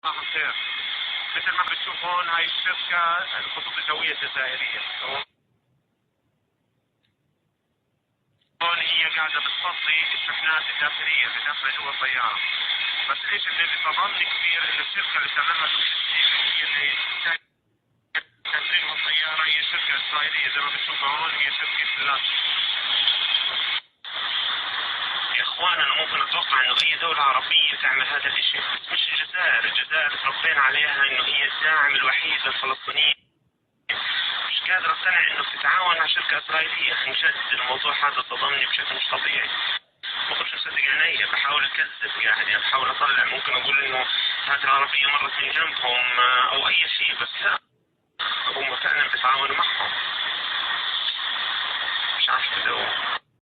صباح الخير. مثل ما بتشوفون هاي الشركة الخطوط الجوية الجزائرية، هون هي قاعدة بتصدي الشحنات الداخلية اللي داخلة جوا الطيارة. بس ايش اللي بصدمني كثير انه الشركة اللي بتعملها اللوجستيك هي اللي تنزل الطيارة هي شركة إسرائيلية، زي ما بتشوفوا هون هي شركة لاش. يا اخوان انا ممكن اتوقع انه اي دولة عربية تعمل هذا الاشي، مش الجزائر. الجزائر تربينا عليها انه هي الداعم الوحيد للفلسطينيين. مش قادر اقتنع انه بتتعاون مع شركة اسرائيلية. عن جد الموضوع هذا صدمني بشكل مش طبيعي. ما مش مصدق عيني، بحاول اكذب يعني بحاول اطلع، ممكن اقول انه هذه العربية مرت من جنبهم او اي شيء، بس لا، هم فعلا بيتعاونوا معهم. مش عارف كده